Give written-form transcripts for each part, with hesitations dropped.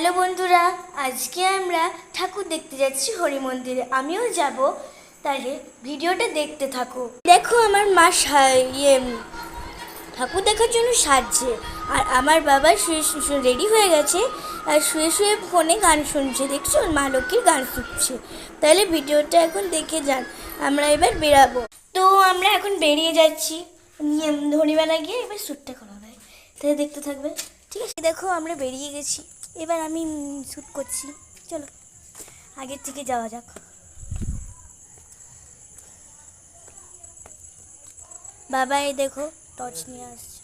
Hello বন্ধুরা, আজকে আমরা ঠাকুর দেখতে যাচ্ছি হরি মন্দিরে। আমিও যাব, তাহলে ভিডিওটা দেখতে থাকো। দেখো আমার মা ঠাকুর দেখার জন্য সাজছে, আর আমার বাবা শুয়ে রেডি হয়ে গেছে আর শুয়ে শুয়ে ফোনে গান শুনছে। দেখছো মা লক্ষ্মীর গান শুনছে। তাহলে ভিডিওটা এখন দেখে যান। আমরা এবার বেরাবো। তো আমরা এখন বেরিয়ে যাচ্ছি ধনীবেলা গিয়ে। এবার শ্যুটটা করা হবে, তাহলে দেখতে থাকবে। ঠিক আছে, দেখো আমরা বেরিয়ে গেছি। এবার আমি শ্যুট করছি। চলো আগের থেকে যাওয়া যাক। বাবা এই দেখো টর্চ নিয়ে আসছে।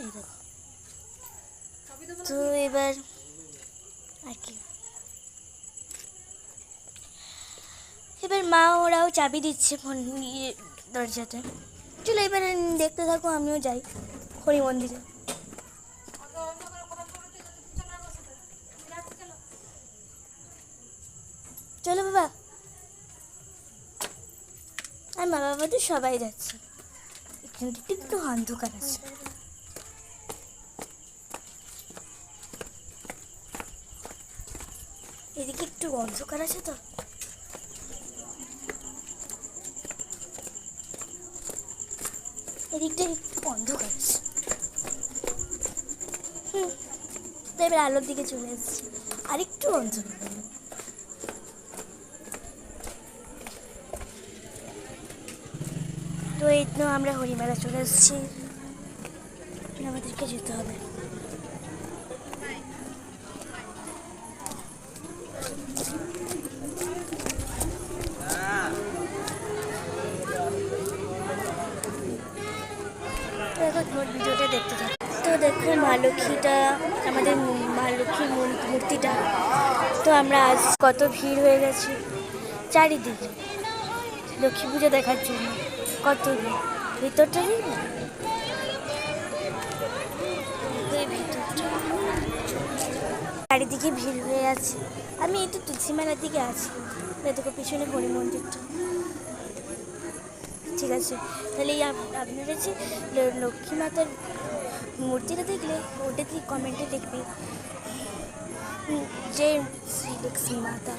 এই দেখো। তো এবার আর কি, এবার মা ওরাও চাবি দিচ্ছে ফোন দরজাতে। চলো এবার দেখতে থাকো, আমিও যাই হরি মন্দিরে। চলো বাবা। আর মা বাবা তো সবাই যাচ্ছে। এখানে একটু অন্ধকার আছে। এদিকে একটু অন্ধকার আছে তো। এদিকটা একটু অন্ধকার আছে। তো এবার আলোর দিকে চলে এসেছি, আর একটু অন্ধকার। তো এই তো আমরা হরিমেলা চলে এসেছি, আমাদেরকে যেতে হবে। ভিডিওটা দেখতে থাকি। তো দেখো মা লক্ষ্মীটা, আমাদের মা লক্ষ্মীর মূর্তিটা। তো আমরা আজ কত ভিড় হয়ে গেছি চারিদিকে লক্ষ্মী পুজো দেখার জন্য। কত ভিড়, ভিতরটা চারিদিকে ভিড় হয়ে আছে। আমি এই তো তুলসী মেলার দিকে আছি। দেখো পিছনে হরি মন্দিরটা। ঠিক আছে, তাহলে এই আপনারা যে লক্ষ্মী মাতার মূর্তিটা দেখলে ওটা দিয়ে কমেন্টে লিখবে যে শ্রী লক্ষ্মী মাতা।